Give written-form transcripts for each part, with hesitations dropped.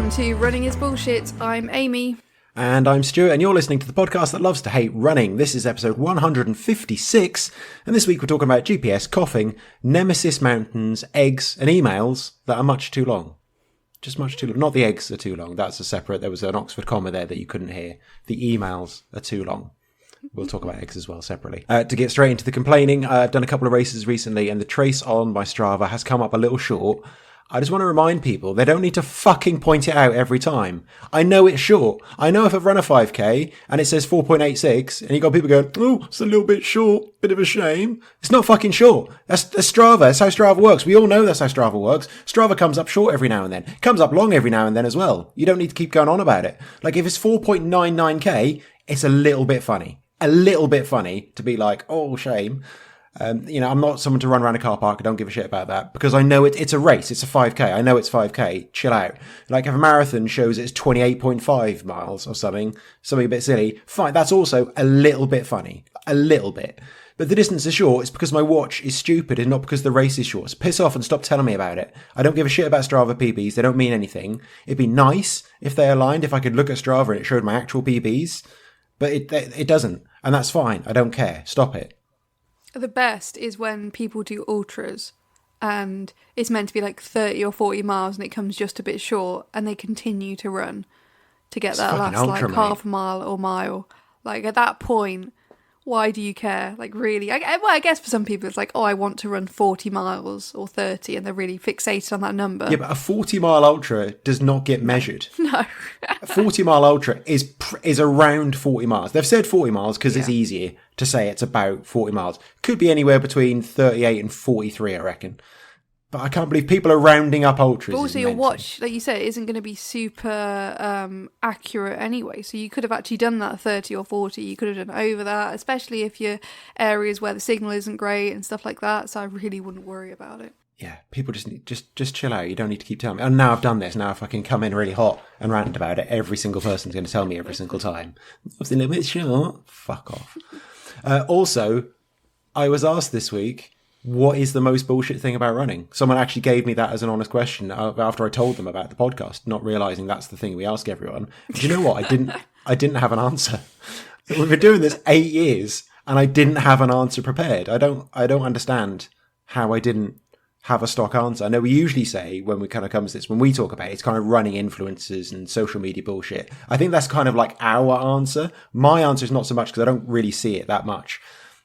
Welcome to Running is Bullshit. I'm Amy. And I'm Stuart, and you're listening to the podcast that loves to hate running. This is episode 156, and this week we're talking about GPS, coughing, Nemesis mountains, eggs, and emails that are much too long. Just much too long. Not the eggs are too long. That's a separate. There was an Oxford comma there that you couldn't hear. The emails are too long. We'll talk about eggs as well separately. To get straight into the complaining, I've done a couple of races recently, and the trace on my Strava has come up a little short. I just want to remind people, they don't need to fucking point it out every time. I know it's short. I know if I've run a 5k and it says 4.86 and you got people going, oh, it's a little bit short, bit of a shame. It's not fucking short. That's Strava. That's how Strava works. We all know that's how Strava works. Strava comes up short every now and then. It comes up long every now and then as well. You don't need to keep going on about it. Like if it's 4.99k, it's a little bit funny. A little bit funny to be like, oh, shame. I'm not someone to run around a car park. I don't give a shit about that because I know it's a race. It's a 5k. I know it's 5k. Chill out. Like if a marathon shows it's 28.5 miles or something a bit silly, fine. That's also a little bit funny. A little bit. But the distance is short. It's because my watch is stupid and not because the race is short. So piss off and stop telling me about it. I don't give a shit about Strava PBs. They don't mean anything. It'd be nice if they aligned, if I could look at Strava and it showed my actual PBs. But it doesn't. And that's fine. I don't care. Stop it. The best is when people do ultras and it's meant to be like 30 or 40 miles and it comes just a bit short and they continue to run to get that last ultra, like half a mile or mile. Like at that point, why do you care? Like really? I guess for some people it's like, oh, I want to run 40 miles or 30 and they're really fixated on that number. Yeah, but a 40-mile ultra does not get measured. No. A 40-mile ultra is around 40 miles. They've said 40 miles because it's easier to say it's about 40 miles. Could be anywhere between 38 and 43, I reckon. But I can't believe people are rounding up ultras. But also your watch, like you said, isn't going to be super accurate anyway. So you could have actually done that 30 or 40. You could have done over that, especially if you're areas where the signal isn't great and stuff like that. So I really wouldn't worry about it. Yeah, people just chill out. You don't need to keep telling me. And now I've done this. Now if I can come in really hot and rant about it, every single person's going to tell me every single time. It's a little bit short. Fuck off. Also, I was asked this week, what is the most bullshit thing about running? Someone actually gave me that as an honest question after I told them about the podcast, not realising that's the thing we ask everyone. Do you know what? I didn't have an answer. We've been doing this 8 years and I didn't have an answer prepared. I don't understand how I didn't have a stock answer. I know we usually say when we kind of come to this, when we talk about it, it's kind of running influencers and social media bullshit. I think that's kind of like our answer. My answer is not so much because I don't really see it that much.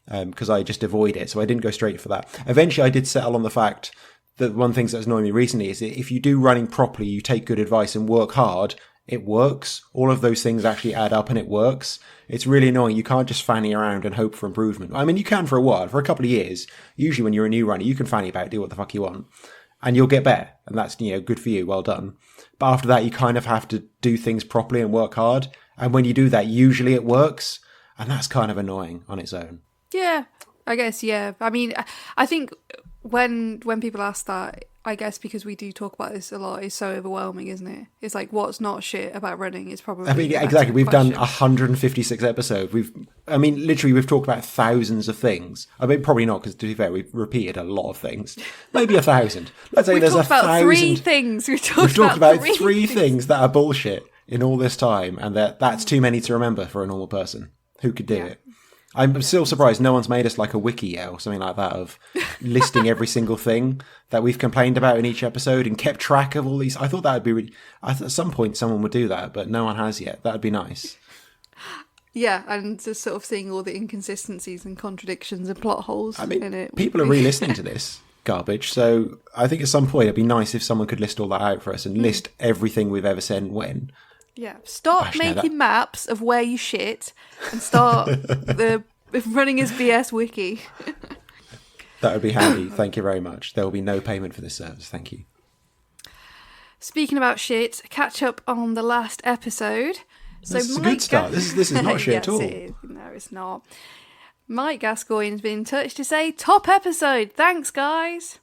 Because I just avoid it. So I didn't go straight for that. Eventually I did settle on the fact that one of the things that's annoying me recently is that if you do running properly, you take good advice and work hard, it works. All of those things actually add up and it works. It's really annoying. You can't just fanny around and hope for improvement. I mean, you can for a while, for a couple of years. Usually when you're a new runner, you can fanny about, do what the fuck you want. And you'll get better. And that's, good for you. Well done. But after that, you kind of have to do things properly and work hard. And when you do that, usually it works. And that's kind of annoying on its own. Yeah, I guess, yeah. I mean, I think when people ask that, I guess because we do talk about this a lot, it's so overwhelming, isn't it? It's like, what's not shit about running is probably... I mean, yeah, exactly. We've done 156 episodes. Literally, we've talked about thousands of things. I mean, probably not, because to be fair, we've repeated a lot of things. Maybe 1,000. Let's say there's 1,000. Three things. We've talked about three things that are bullshit in all this time, and that's too many to remember for a normal person. Who could do it? I'm still surprised no one's made us like a wiki yet or something like that of listing every single thing that we've complained about in each episode and kept track of all these. I thought that would be really... at some point someone would do that, but no one has yet. That would be nice. Yeah, and just sort of seeing all the inconsistencies and contradictions and plot holes in it. People are re-listening to this garbage, so I think at some point it'd be nice if someone could list all that out for us and list everything we've ever said and when. Yeah, stop making maps of where you shit and start the running his BS wiki. That would be handy. Thank you very much. There will be no payment for this service. Thank you. Speaking about shit, catch up on the last episode. This is a good start. This is not shit at all. It is. No, it's not. Mike Gascoigne's been in touch to say, top episode. Thanks, guys.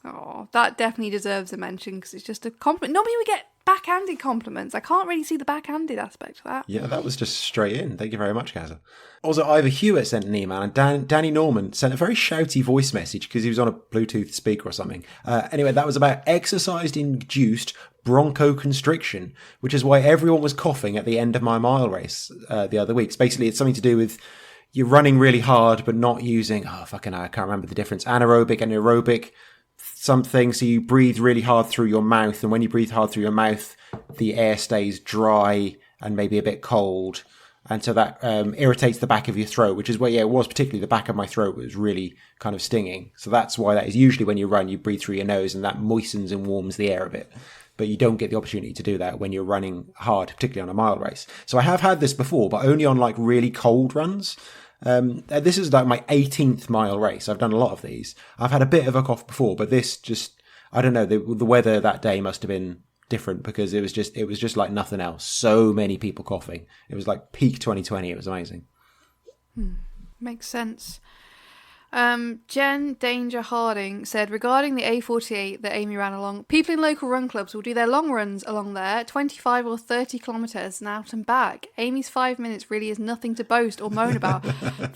Oh, that definitely deserves a mention because it's just a compliment. Normally we get backhanded compliments. I can't really see the backhanded aspect of that. Yeah, that was just straight in. Thank you very much, Gaza. Also, Ivor Hewitt sent an email and Danny Norman sent a very shouty voice message because he was on a Bluetooth speaker or something. Anyway, that was about exercise-induced bronchoconstriction, which is why everyone was coughing at the end of my mile race the other week. Basically, it's something to do with you're running really hard, but not using, I can't remember the difference, anaerobic and aerobic something. So you breathe really hard through your mouth. And when you breathe hard through your mouth, the air stays dry and maybe a bit cold. And so that irritates the back of your throat, which is where, it was particularly the back of my throat was really kind of stinging. So that's why that is usually when you run, you breathe through your nose and that moistens and warms the air a bit. But you don't get the opportunity to do that when you're running hard, particularly on a mile race. So I have had this before, but only on like really cold runs. This is like my 18th mile race. I've done a lot of these. I've had a bit of a cough before, but this just, I don't know, the weather that day must have been different because it was just like nothing else. So many people coughing. It was like peak 2020. It was amazing. Makes sense. Jen Danger Harding said, regarding the A48 that Amy ran along, people in local run clubs will do their long runs along there, 25 or 30 kilometres and out and back. Amy's 5 minutes really is nothing to boast or moan about.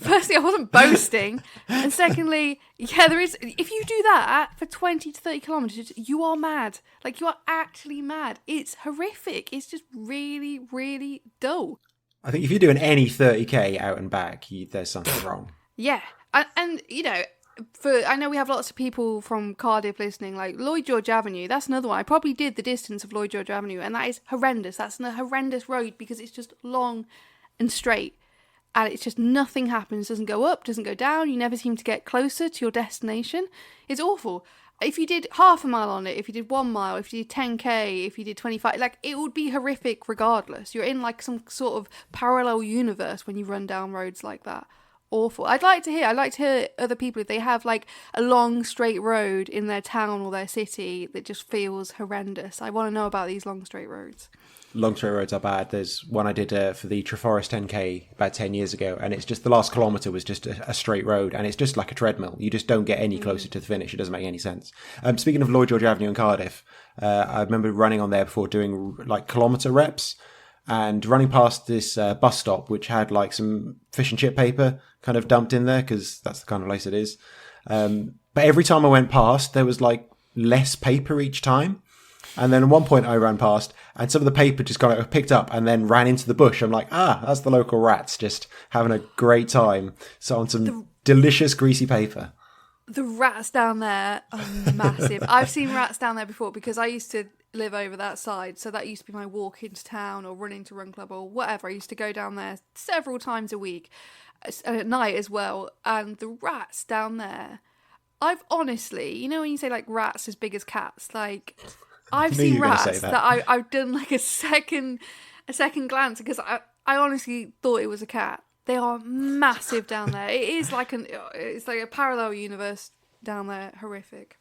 Firstly, I wasn't boasting. And secondly, there is, if you do that for 20 to 30 kilometres, you are mad. Like, you are actually mad. It's horrific. It's just really, really dull. I think if you're doing any 30k out and back, there's something wrong. Yeah. And I know we have lots of people from Cardiff listening, like Lloyd George Avenue. That's another one. I probably did the distance of Lloyd George Avenue, and that is horrendous. That's a horrendous road because it's just long and straight, and it's just nothing happens. Doesn't go up, doesn't go down. You never seem to get closer to your destination. It's awful. If you did half a mile on it, if you did 1 mile, if you did 10k, if you did 25, like, it would be horrific regardless. You're in like some sort of parallel universe when you run down roads like that. Awful. I'd like to hear other people if they have like a long straight road in their town or their city that just feels horrendous. I want to know about these long straight roads. Long straight roads are bad. There's one I did for the Treforest 10k about 10 years ago, and it's just the last kilometre was just a straight road, and it's just like a treadmill. You just don't get any closer to the finish. It doesn't make any sense. Speaking of Lloyd George Avenue in Cardiff, I remember running on there before doing like kilometre reps and running past this bus stop which had like some fish and chip paper kind of dumped in there because that's the kind of place it is. But every time I went past, there was like less paper each time. And then at one point I ran past and some of the paper just got picked up and then ran into the bush. I'm like, that's the local rats just having a great time. So on some delicious greasy paper. The rats down there are massive. I've seen rats down there before because I used to live over that side. So that used to be my walk into town or run into run club or whatever. I used to go down there several times a week and at night as well. And the rats down there, I've honestly, when you say like rats as big as cats, like I've seen rats that I've done like a second glance because I honestly thought it was a cat. They are massive down there. It is like it's like a parallel universe down there. Horrific.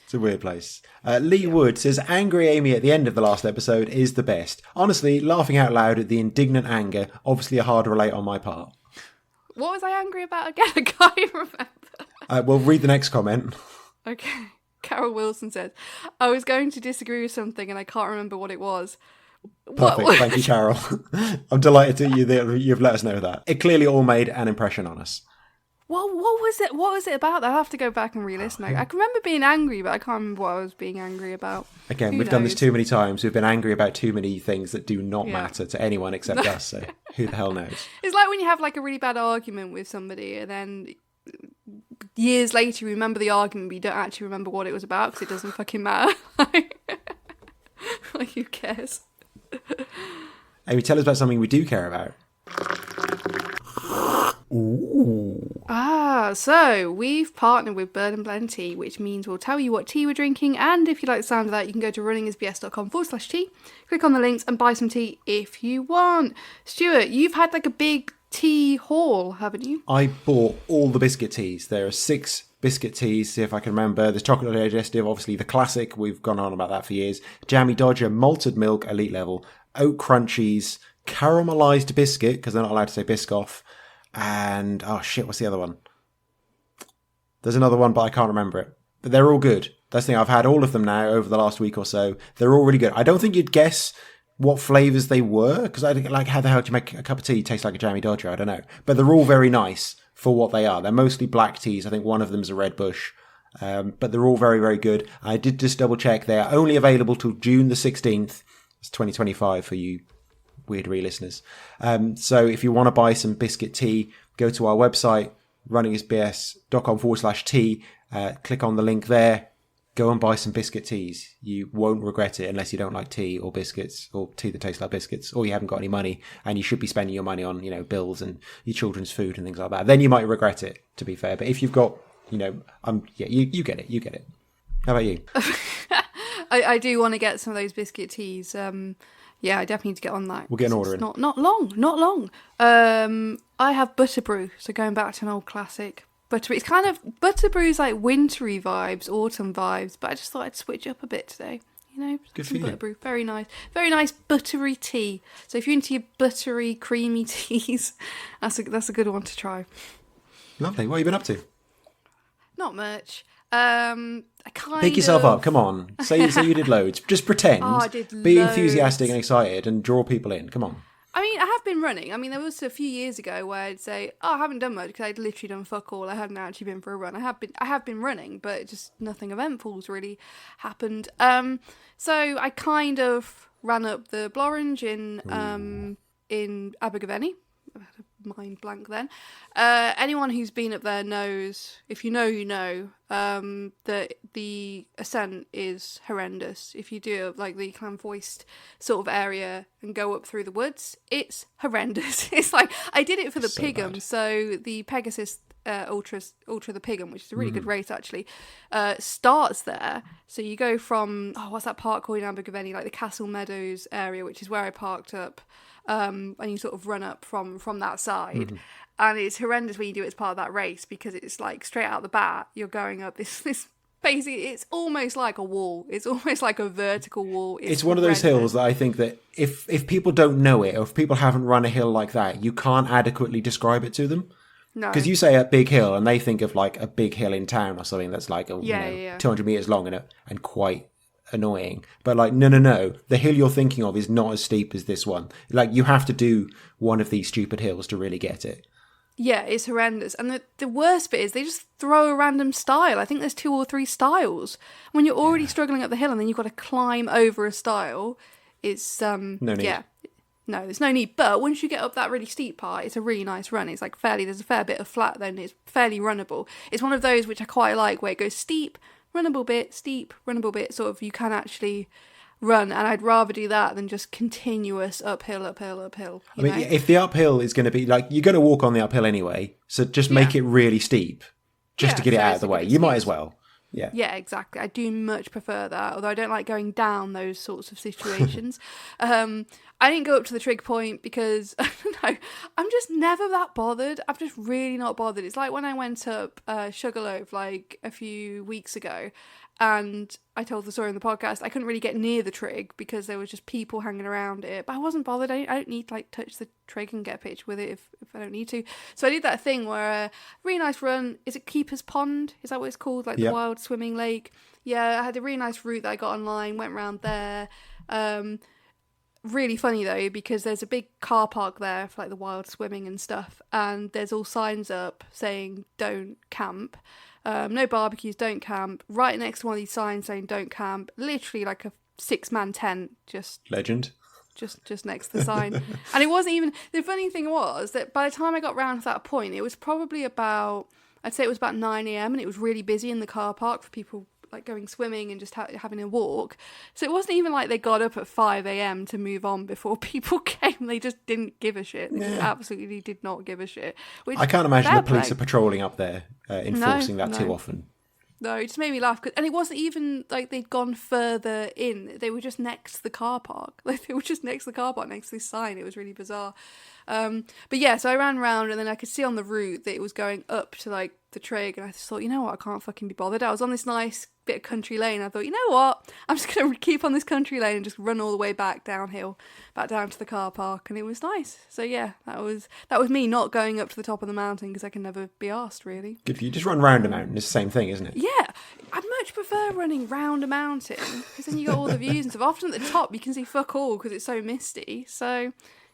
It's a weird place. Lee Wood says, Angry Amy at the end of the last episode is the best. Honestly, laughing out loud at the indignant anger, obviously a hard relate on my part. What was I angry about again? I can't even remember. We'll read the next comment. Okay. Carol Wilson says, I was going to disagree with something and I can't remember what it was. Perfect. Thank you, Carol. I'm delighted that you've let us know that. It clearly all made an impression on us. What was it? What was it about? I'll have to go back and re-listen. I can remember being angry, but I can't remember what I was being angry about. Again, we've done this too many times. We've been angry about too many things that do not matter to anyone except us. So who the hell knows? It's like when you have like a really bad argument with somebody and then years later you remember the argument, but you don't actually remember what it was about because it doesn't fucking matter. Like, who cares? Amy, tell us about something we do care about. Ooh. So we've partnered with Bird and Blend Tea, which means we'll tell you what tea we're drinking, and if you like the sound of that, you can go to runningisbs.com/tea, click on the links and buy some tea if you want. Stuart, you've had like a big tea haul, haven't you? I bought all the biscuit teas. There are 6 biscuit teas, see if I can remember. There's chocolate digestive, obviously the classic, we've gone on about that for years. Jammy Dodger, malted milk, elite level, oat crunchies, caramelized biscuit, because they're not allowed to say Biscoff, and what's the other one? There's another one, but I can't remember it. But they're all good. That's the thing, I've had all of them now over the last week or so. They're all really good. I don't think you'd guess what flavours they were, because I think, like, how the hell do you make a cup of tea taste like a Jammy Dodger? I don't know. But they're all very nice for what they are. They're mostly black teas. I think one of them's a Red Bush. But they're all very, very good. I did just double check. They are only available till June the 16th. It's 2025 for you weirdery listeners. So if you want to buy some biscuit tea, go to our website, runningisbs.com/tea. Click on the link there. Go and buy some biscuit teas. You won't regret it unless you don't like tea or biscuits or tea that tastes like biscuits, or you haven't got any money and you should be spending your money on, bills and your children's food and things like that. Then you might regret it, to be fair. But if you've got, you get it. You get it. How about you? I do want to get some of those biscuit teas. I definitely need to get on that. We'll get an order in. Not long. I have Butterbrew, so going back to an old classic. Butterbrew. It's kind of Butterbrew's like wintry vibes, autumn vibes, but I just thought I'd switch up a bit today. Good for you. Butterbrew, very nice buttery tea. So if you're into your buttery, creamy teas, that's a good one to try. Lovely. What have you been up to? Not much. Pick yourself up. Come on. Say you did loads. Just pretend. I did Be loads. Enthusiastic and excited, and draw people in. Come on. I mean, I have been running. I mean, there was a few years ago where I'd say, I haven't done much because I'd literally done fuck all. I hadn't actually been for a run. I have been running, but just nothing eventful's really happened. So I kind of ran up the Blorange in Abergavenny. I had a mind blank then. Anyone who's been up there knows, if you know, you know, that the ascent is horrendous. If you do like the Clanfoist sort of area and go up through the woods, it's horrendous. It's like, I did it for the Pigum, so the Pegasus Ultra the Pigum, which is a really good race actually, starts there. So you go from, what's that park called in Abergavenny, like the Castle Meadows area, which is where I parked up. And you sort of run up from that side, and it's horrendous when you do it as part of that race because it's like straight out the bat you're going up this basically it's almost like a wall. It's almost like a vertical wall. It's one of those hills that I think that if people don't know it, or if people haven't run a hill like that, you can't adequately describe it to them. No, because you say a big hill and they think of like a big hill in town or something that's like 200 meters long and quite annoying. But like no, the hill you're thinking of is not as steep as this one. Like you have to do one of these stupid hills to really get it. Yeah, it's horrendous. And the worst bit is they just throw a random stile. I think there's 2 or 3 stiles. When you're already struggling up the hill and then you've got to climb over a stile, it's no need. Yeah, no, there's no need. But once you get up that really steep part, it's a really nice run. It's like there's a fair bit of flat then. It's fairly runnable. It's one of those which I quite like where it goes steep, runnable bit, steep, runnable bit, sort of you can actually run, and I'd rather do that than just continuous uphill. I mean, if the uphill is going to be like, you're going to walk on the uphill anyway, so just make it really steep just to get it out of the way. You might as well. Yeah, exactly. I do much prefer that, although I don't like going down those sorts of situations. I didn't go up to the trig point because, I don't know, I'm just never that bothered. I'm just really not bothered. It's like when I went up Sugarloaf like a few weeks ago, and I told the story in the podcast, I couldn't really get near the trig because there was just people hanging around it, but I wasn't bothered. I don't need to like touch the trig and get a picture with it if I don't need to. So I did that thing where really nice run. Is it Keeper's Pond? Is that what it's called? Like the wild swimming lake? Yeah, I had a really nice route that I got online, went around there. Really funny though, because there's a big car park there for like the wild swimming and stuff, and there's all signs up saying don't camp. No barbecues, don't camp. Right next to one of these signs saying don't camp, literally like a 6-man tent, just legend. Just next to the sign. And it wasn't even, the funny thing was that by the time I got round to that point, it was probably about, I'd say it was about 9 a.m. and it was really busy in the car park for people like going swimming and just having a walk. So it wasn't even like they got up at 5 a.m. to move on before people came. They just didn't give a shit. They just absolutely did not give a shit. I can't imagine the police are patrolling up there, enforcing that too often. No, it just made me laugh. And it wasn't even like they'd gone further in. They were just next to the car park. Like they were just next to the car park, next to this sign. It was really bizarre. But yeah, so I ran around and then I could see on the route that it was going up to like the trig, and I just thought, you know what, I can't fucking be bothered. I was on this nice bit of country lane. I thought, you know what, I'm just going to keep on this country lane and just run all the way back downhill, back down to the car park, and it was nice. So yeah, that was me not going up to the top of the mountain because I can never be arsed, really. Good for you. Just run round a mountain. It's the same thing, isn't it? Yeah, I'd much prefer running round a mountain because then you got all the views and stuff. Often at the top you can see fuck all because it's so misty. So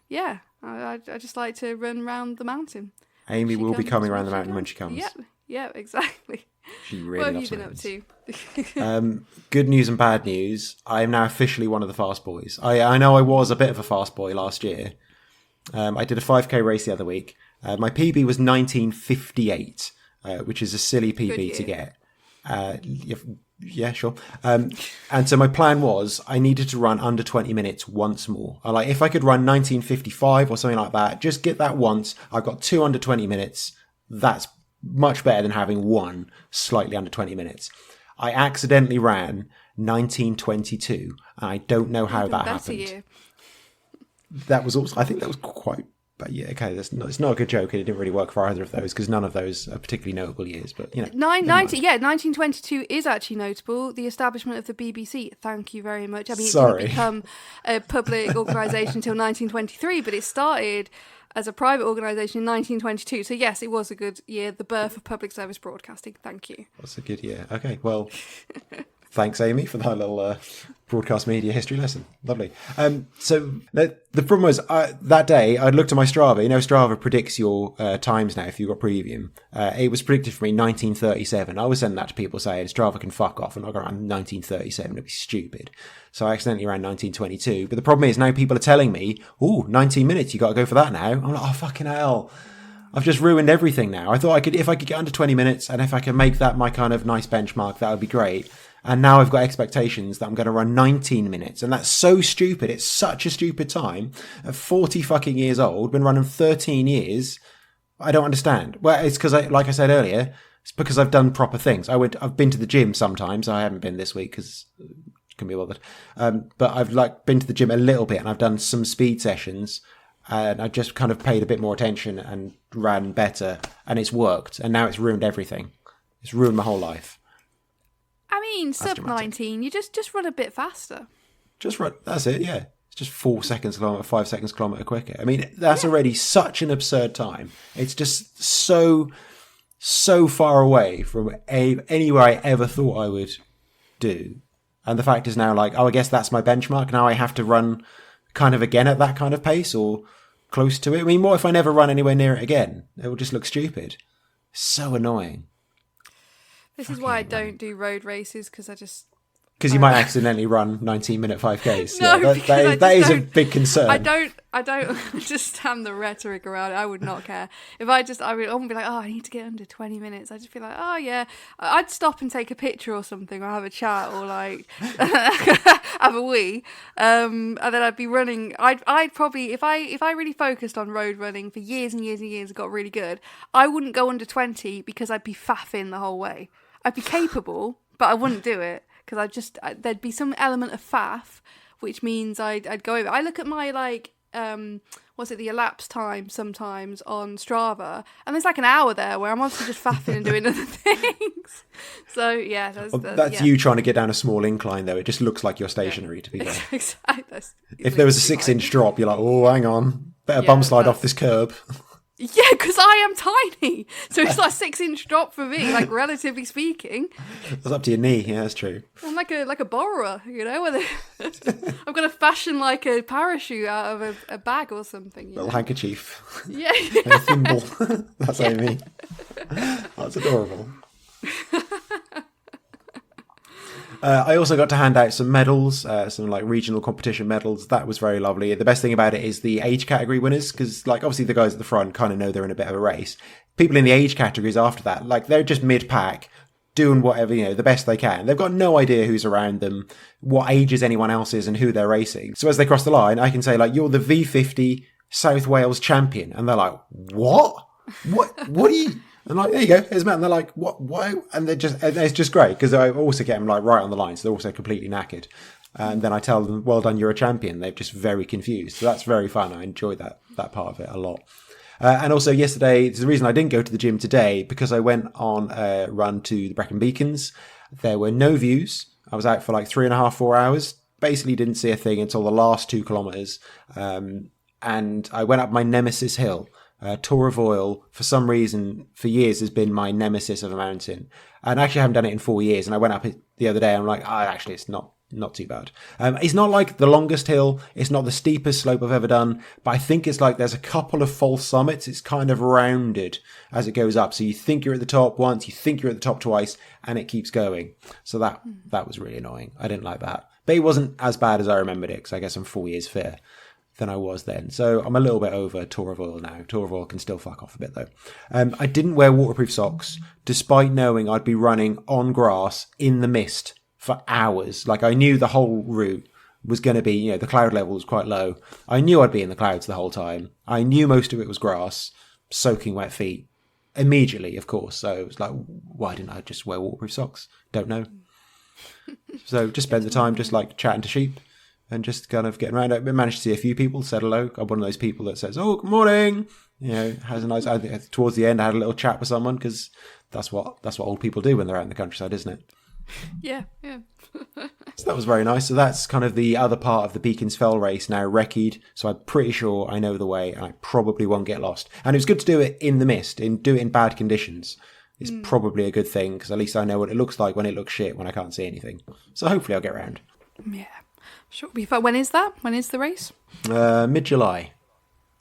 yeah, I just like to run round the mountain. Amy will be coming around the mountain when she comes. Yeah, exactly. She really what have you been up to? Good news and bad news. I am now officially one of the fast boys. I know I was a bit of a fast boy last year. I did a 5k race the other week. My PB was 19:58, which is a silly PB to get. Yeah, sure. And so my plan was I needed to run under 20 minutes once more. If I could run 19:55 or something like that, just get that once. I've got 2 under 20 minutes. That's much better than having one slightly under 20 minutes. I accidentally ran 19:22, and I don't know how that happened. Year. That was also, I think that was quite, but yeah, okay, it's not a good joke. It didn't really work for either of those because none of those are particularly notable years. But 1922 is actually notable. The establishment of the BBC. Thank you very much. I mean, it didn't become a public organisation until 1923, but it started as a private organisation in 1922. So yes, it was a good year. The birth of public service broadcasting. Thank you. That's a good year. Okay, well, thanks, Amy, for that little broadcast media history lesson. Lovely. So the problem was that day I looked at my Strava. You know, Strava predicts your times now if you've got Premium. It was predicted for me 1937. I was sending that to people saying Strava can fuck off and I'll go around 1937. It'd be stupid. So I accidentally ran 1922. But the problem is now people are telling me, 19 minutes, you got to go for that now. I'm like, oh, fucking hell. I've just ruined everything now. I thought if I could get under 20 minutes and if I could make that my kind of nice benchmark, that would be great. And now I've got expectations that I'm going to run 19 minutes. And that's so stupid. It's such a stupid time. At 40 fucking years old, been running 13 years. I don't understand. Well, it's because, like I said earlier, it's because I've done proper things. I've been to the gym sometimes. I haven't been this week because can be bothered. But I've been to the gym a little bit and I've done some speed sessions and I just kind of paid a bit more attention and ran better and it's worked. And now it's ruined everything. It's ruined my whole life. I mean, sub 19, you just run a bit faster. Just run. That's it. Yeah. It's just 4 seconds kilometre, 5 seconds kilometre quicker. I mean, that's already such an absurd time. It's just so far away from anywhere I ever thought I would do. And the fact is now I guess that's my benchmark. Now I have to run kind of again at that kind of pace or close to it. I mean, what if I never run anywhere near it again? It will just look stupid. It's so annoying. This is why I don't do road races because because you might accidentally run 19-minute 5Ks. No, yeah, that is a big concern. I don't understand the rhetoric around it. I would not care. If I wouldn't be like, I need to get under 20 minutes. I'd just be like, oh yeah. I'd stop and take a picture or something or have a chat or have a wee. And then I'd be running. I'd probably, if I really focused on road running for years and years and years and got really good, I wouldn't go under 20 because I'd be faffing the whole way. I'd be capable, but I wouldn't do it. Because there'd be some element of faff, which means I'd go over. I look at my the elapsed time sometimes on Strava, and there's an hour there where I'm obviously just faffing and doing other things. So yeah, that's you trying to get down a small incline though. It just looks like you're stationary to be there. Exactly. If there was a 6-inch drop, you're like, oh, hang on, better bum slide off this curb. Yeah, because I am tiny. So it's 6-inch drop for me, relatively speaking. That's up to your knee, yeah, that's true. I'm like a borrower, I've got to fashion a parachute out of a bag or something. Little handkerchief. Yeah. And a thimble. That's what I mean. That's adorable. I also got to hand out some medals, some regional competition medals. That was very lovely. The best thing about it is the age category winners, because obviously the guys at the front kind of know they're in a bit of a race. People in the age categories after that, they're just mid-pack, doing whatever, the best they can. They've got no idea who's around them, what ages anyone else is and who they're racing. So as they cross the line, I can say you're the V50 South Wales champion. And they're like, what? What are you... And there you go, here's Matt. And they're like, what? Why? And it's just great because I also get them right on the line. So they're also completely knackered. And then I tell them, well done, you're a champion. They're just very confused. So that's very fun. I enjoyed that part of it a lot. And also yesterday, there's the reason I didn't go to the gym today because I went on a run to the Brecon Beacons. There were no views. I was out for 3.5, 4 hours. Basically didn't see a thing until the last 2 kilometres. And I went up my nemesis hill. Tour of Oil, for some reason, for years has been my nemesis of a mountain. And actually I haven't done it in 4 years. And I went up it the other day and I'm like, actually, it's not not too bad. It's not like the longest hill. It's not the steepest slope I've ever done, but I think it's like there's a couple of false summits. It's kind of rounded as it goes up. So you think you're at the top once, you think you're at the top twice, and it keeps going. So that was really annoying. I didn't like that. But it wasn't as bad as I remembered it, because I guess I'm 4 years fitter than I was then. So I'm a little bit over Tour of Oil now. Tour of Oil can still fuck off a bit though. I didn't wear waterproof socks, despite knowing I'd be running on grass in the mist for hours. Like, I knew the whole route was going to be, the cloud level was quite low. I knew I'd be in the clouds the whole time. I knew most of it was grass, soaking wet feet immediately, of course. So it was like, why didn't I just wear waterproof socks? Don't know. So just spent the time just like chatting to sheep and just kind of getting around. I managed to see a few people, said hello. I'm one of those people that says, "Oh, good morning." Has a nice. I think towards the end, I had a little chat with someone, because that's what old people do when they're out in the countryside, isn't it? Yeah. So that was very nice. So that's kind of the other part of the Beacons Fell race now recce'd. So I'm pretty sure I know the way, and I probably won't get lost. And it was good to do it in the mist, do it in bad conditions. It's probably a good thing, because at least I know what it looks like when it looks shit, when I can't see anything. So hopefully I'll get around. Yeah. Sure. Be fun. When is that? When is the race? Mid-July.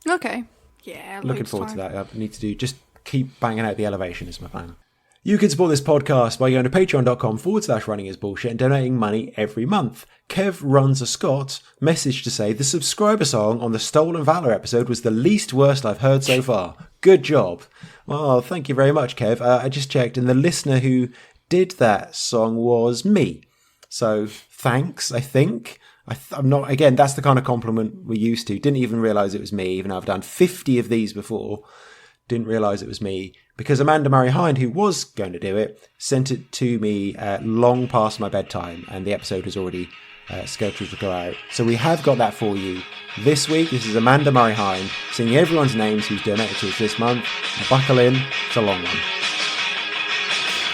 Okay. Yeah. Looking forward to that. I need to just keep banging out the elevation is my plan. You can support this podcast by going to patreon.com/runningisbullshit and donating money every month. Kev Runs a Scot messaged to say the subscriber song on the Stolen Valor episode was the least worst I've heard so far. Good job. Well, thank you very much, Kev. I just checked, and the listener who did that song was me. So thanks, I think. I'm not, again, that's the kind of compliment we're used to. Didn't even realise it was me, even though I've done 50 of these before. Didn't realise it was me, because Amanda Murray Hind, who was going to do it, sent it to me long past my bedtime, and the episode is already scheduled to go out. So we have got that for you this week. This is Amanda Murray Hind singing everyone's names who's donated to us this month. Now buckle in, it's a long one.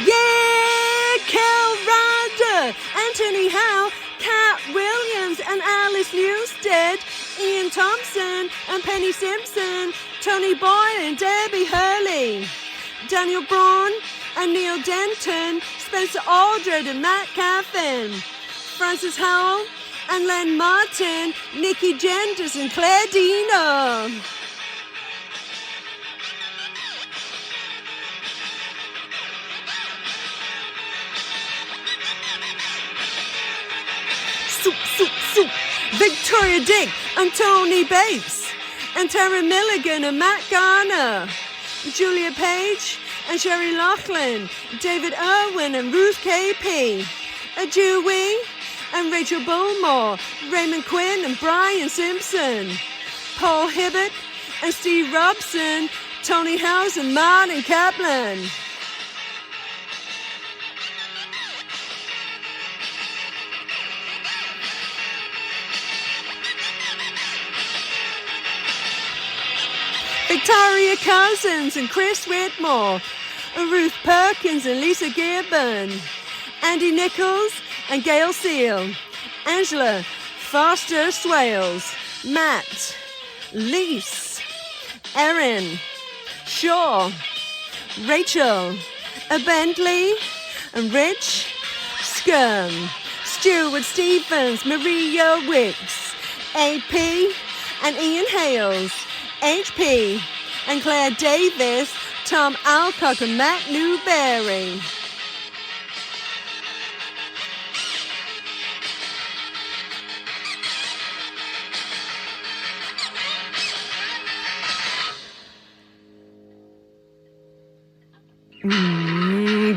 Yeah, Cal Ryder, Anthony Howe, Cat Williams and Alice Newstead, Ian Thompson and Penny Simpson, Tony Boyle and Debbie Hurley, Daniel Braun and Neil Denton, Spencer Aldred and Matt Caffin, Francis Howell and Len Martin, Nikki Genders and Claire Dino. Soup, Victoria Dick and Tony Bates, and Tara Milligan and Matt Garner, Julia Page and Sherry Laughlin, David Irwin and Ruth KP, Dewey and Rachel Bullmore, Raymond Quinn and Brian Simpson, Paul Hibbert and Steve Robson, Tony House and Martin Kaplan. Victoria Cousins and Chris Whitmore, Ruth Perkins and Lisa Gibbon, Andy Nichols and Gail Seal, Angela Foster Swales, Matt, Lise, Erin, Shaw, Rachel, Bentley and Rich, Skirm, Stuart Stevens, Maria Wicks, AP and Ian Hales, HP and Claire Davis, Tom Alcock and Matt Newberry.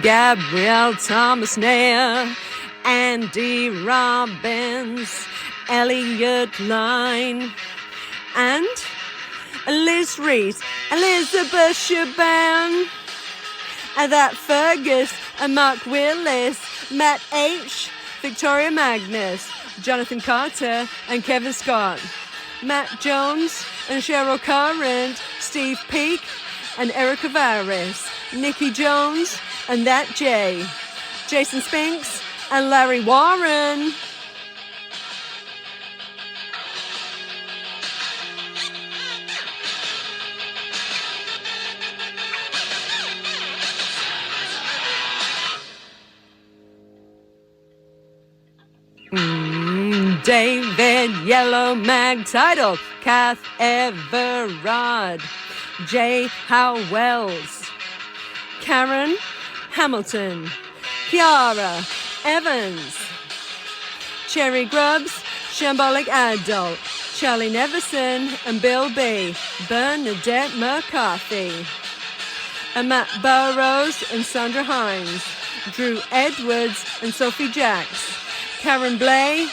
Gabrielle Thomas Nair, Andy Robbins, Elliot Line, and Liz Reese, Elizabeth Shaban, and that Fergus, and Mark Willis, Matt H, Victoria Magnus, Jonathan Carter, and Kevin Scott, Matt Jones, and Cheryl Current, Steve Peake, and Erica Varys, Nikki Jones, and that Jay, Jason Spinks, and Larry Warren. David Yellow Mag title, Kath Everard, J. Howe Wells, Karen Hamilton, Kiara Evans, Cherry Grubbs, Shambolic Adult, Charlie Neverson and Bill B, Bernadette McCarthy, and Matt Burrows and Sandra Hines, Drew Edwards and Sophie Jacks, Karen Blay,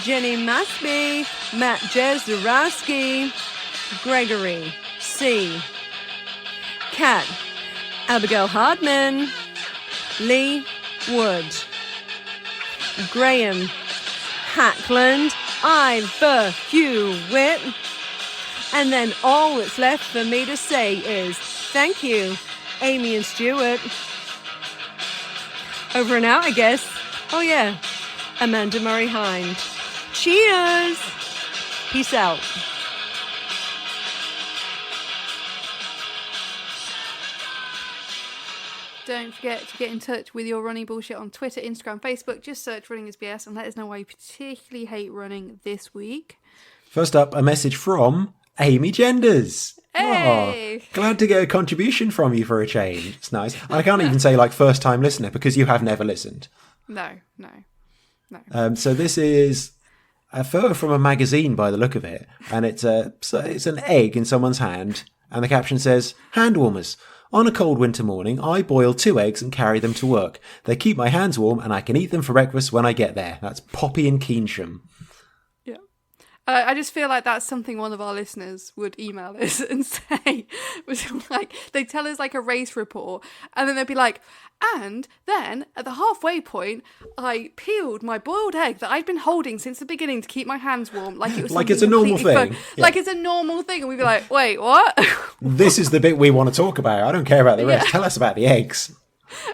Jenny Masby, Matt Jezorowski, Gregory C, Kat, Abigail Hardman, Lee Wood, Graham Hackland, Ivor Hewitt, and then all that's left for me to say is thank you, Amy and Stuart. Over and out, I guess. Oh yeah, Amanda Murray Hind. Cheers! Peace out. Don't forget to get in touch with your running bullshit on Twitter, Instagram, Facebook. Just search Running is BS and let us know why you particularly hate running this week. First up, a message from Amy Genders. Hey! Oh, glad to get a contribution from you for a change. It's nice. I can't even say like first time listener because you have never listened. No. So this is a photo from a magazine by the look of it. And it's an egg in someone's hand. And the caption says, hand warmers. On a cold winter morning, I boil 2 eggs and carry them to work. They keep my hands warm and I can eat them for breakfast when I get there. That's Poppy in Keynsham. Yeah. I just feel like that's something one of our listeners would email us and say. Which, like, they tell us like a race report and then they'd be like, and then at the halfway point, I peeled my boiled egg that I'd been holding since the beginning to keep my hands warm. Like it was like it's a normal thing. Yeah. Like it's a normal thing. And we'd be like, wait, what? This is the bit we want to talk about. I don't care about the rest. Yeah. Tell us about the eggs.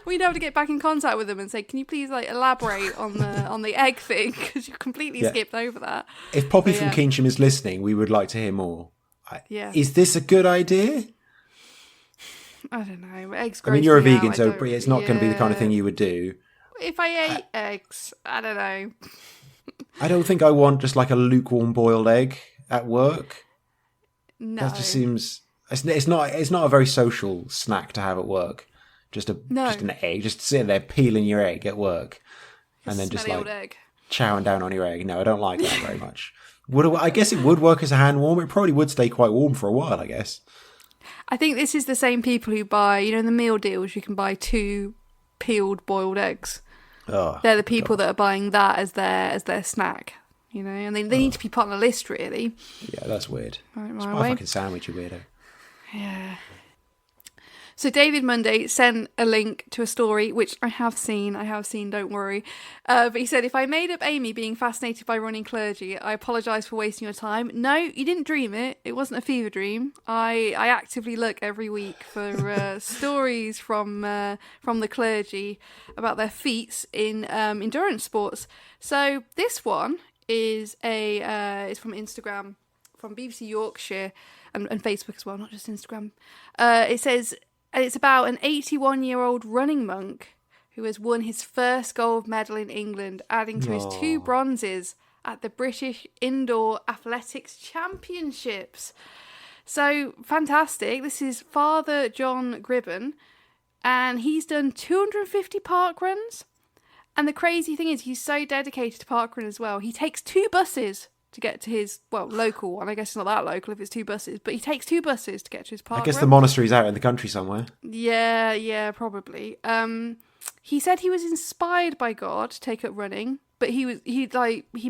We'd have to get back in contact with them and say, can you please like elaborate on the egg thing? Because you completely skipped over that. If Poppy from Keynsham is listening, we would like to hear more. Yeah. Is this a good idea? I don't know. Eggs. I mean, you're a vegan, so it's not going to be the kind of thing you would do. If I ate eggs, I don't know. I don't think I want just like a lukewarm boiled egg at work. No, that just seems it's not a very social snack to have at work. Just an egg, just sitting there peeling your egg at work, and then just like chowing down on your egg. No, I don't like that very much. I guess it would work as a hand warmer. It probably would stay quite warm for a while, I guess. I think this is the same people who buy, in the meal deals, you can buy 2 peeled boiled eggs. Oh, they're the people that are buying that as their snack, and they need to be put on a list, really. Yeah, that's weird. Right, it's my fucking sandwich, you weirdo. Yeah. So David Monday sent a link to a story, which I have seen, don't worry. But he said, if I made up Amy being fascinated by running clergy, I apologise for wasting your time. No, you didn't dream it. It wasn't a fever dream. I actively look every week for stories from the clergy about their feats in endurance sports. So this one is is from Instagram, from BBC Yorkshire and Facebook as well, not just Instagram. It says... And it's about an 81-year-old running monk who has won his first gold medal in England, adding to his 2 bronzes at the British Indoor Athletics Championships. So, fantastic. This is Father John Gibbon, and he's done 250 parkruns. And the crazy thing is, he's so dedicated to parkrun as well. He takes 2 buses to get to his, local one. I guess it's not that local if it's 2 buses, but he takes 2 buses to get to his parkrun. I guess the monastery's out in the country somewhere. Yeah, probably. He said he was inspired by God to take up running, but he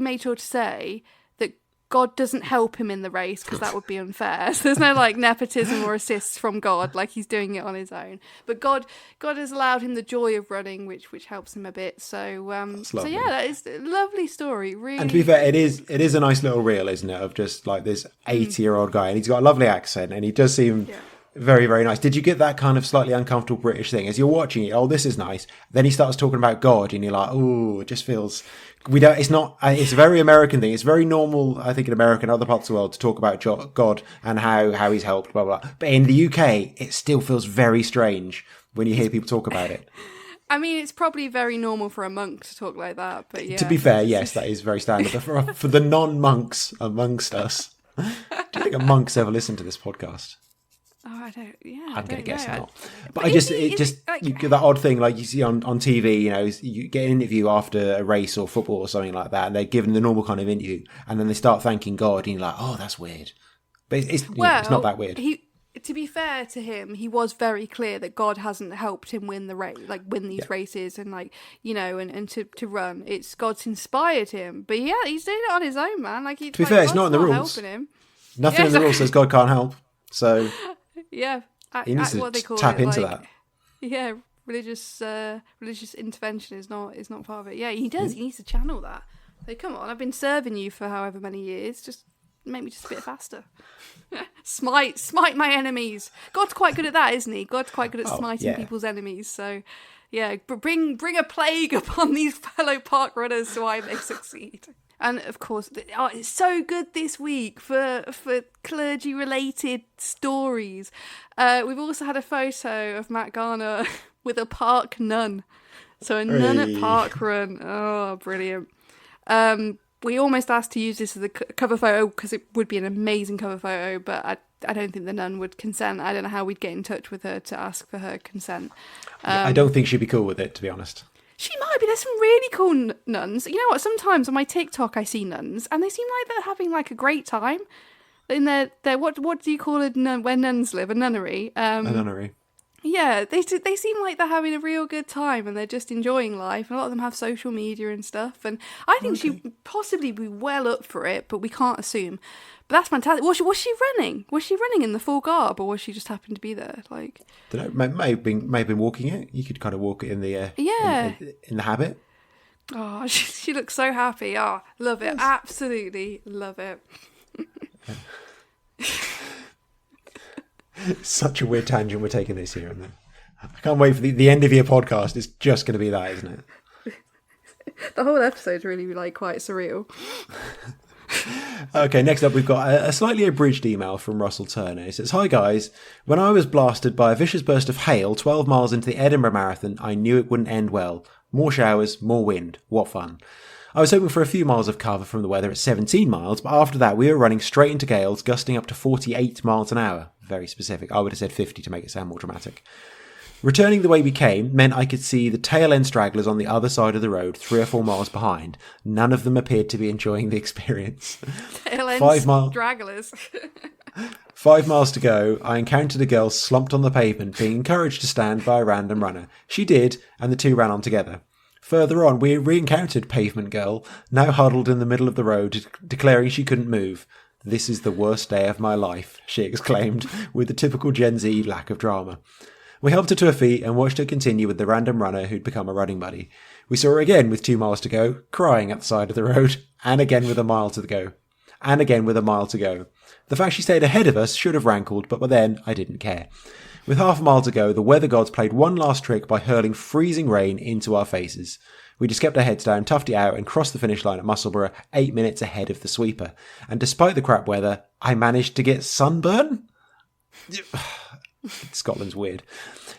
made sure to say that God doesn't help him in the race because that would be unfair. So there's no nepotism or assists from God, like he's doing it on his own. But God has allowed him the joy of running, which helps him a bit. So yeah, that is a lovely story. Really. And to be fair, it is a nice little reel, isn't it? Of just like this 80-year-old guy, and he's got a lovely accent, and he does seem very, very nice. Did you get that kind of slightly uncomfortable British thing as you're watching it? Oh, this is nice. Then he starts talking about God, and you're like, oh, it just feels. It's a very American thing. It's very normal, I think, in America and other parts of the world to talk about God and how he's helped, blah, blah, blah. But in the UK, it still feels very strange when you hear people talk about it. I mean, it's probably very normal for a monk to talk like that, but yeah. To be fair, yes, that is very standard. But for the non-monks amongst us, do you think a monk's ever listened to this podcast? Oh, I don't. Yeah, I'm going to guess not. But you get that odd thing like you see on TV. You know, you get an interview after a race or football or something like that, and they're given the normal kind of interview, and then they start thanking God, and you're like, oh, that's weird. But it's not that weird. To be fair to him, he was very clear that God hasn't helped him win the race, like win these races, and like and to run. It's God's inspired him, but yeah, he's doing it on his own, man. Like to be fair, it's not in the rules. Him. Nothing in the rules says God can't help. So yeah, he needs what they call tap it, into like, that. Yeah, religious intervention is not part of it. Yeah, he does. He needs to channel that. So come on, I've been serving you for however many years. Just make me just a bit faster. Smite my enemies. God's quite good at that, isn't he? God's quite good at smiting people's enemies. So, yeah, bring a plague upon these fellow park runners so I may succeed. And of course, it's so good this week for clergy-related stories. We've also had a photo of Matt Garner with a park nun. So a nun at parkrun. Oh, brilliant. We almost asked to use this as a cover photo because it would be an amazing cover photo, but I don't think the nun would consent. I don't know how we'd get in touch with her to ask for her consent. I don't think she'd be cool with it, to be honest. She might be. There's some really cool nuns. You know what? Sometimes on my TikTok I see nuns and they seem like they're having like a great time in their what do you call it where nuns live? A nunnery. A nunnery. Yeah, they seem like they're having a real good time and they're just enjoying life. And a lot of them have social media and stuff. And I think she'd possibly be well up for it, but we can't assume. But that's fantastic. Was she running? Was she running in the full garb, or was she just happened to be there? Like, don't know. May have been walking it. You could kind of walk it in the in the habit. Oh, she looks so happy. Oh, love it. Yes. Absolutely love it. Such a weird tangent we're taking this here and then. I can't wait for the end of your podcast. It's just going to be that, isn't it? The whole episode's really like quite surreal. Okay, next up we've got a slightly abridged email from Russell Turner. It says, "Hi guys, when I was blasted by a vicious burst of hail 12 miles into the Edinburgh Marathon, I knew it wouldn't end well. More showers, more wind. What fun. I was hoping for a few miles of cover from the weather at 17 miles, but after that we were running straight into gales, gusting up to 48 miles an hour. Very specific. I would have said 50 to make it sound more dramatic. Returning the way we came meant I could see the tail end stragglers on the other side of the road, 3 or 4 miles behind. None of them appeared to be enjoying the experience. Tail end stragglers. 5 miles to go, I encountered a girl slumped on the pavement, being encouraged to stand by a random runner. She did, and the two ran on together. Further on, we re-encountered Pavement Girl, now huddled in the middle of the road, declaring she couldn't move. This is the worst day of my life, she exclaimed, with the typical Gen Z lack of drama. We helped her to her feet and watched her continue with the random runner who'd become a running buddy. We saw her again with 2 miles to go, crying at the side of the road, and again with a mile to go. And again with a mile to go. The fact she stayed ahead of us should have rankled, but by then I didn't care. With half a mile to go, the weather gods played one last trick by hurling freezing rain into our faces. We just kept our heads down, toughed it out, and crossed the finish line at Musselburgh 8 minutes ahead of the sweeper. And despite the crap weather, I managed to get sunburn? Scotland's weird.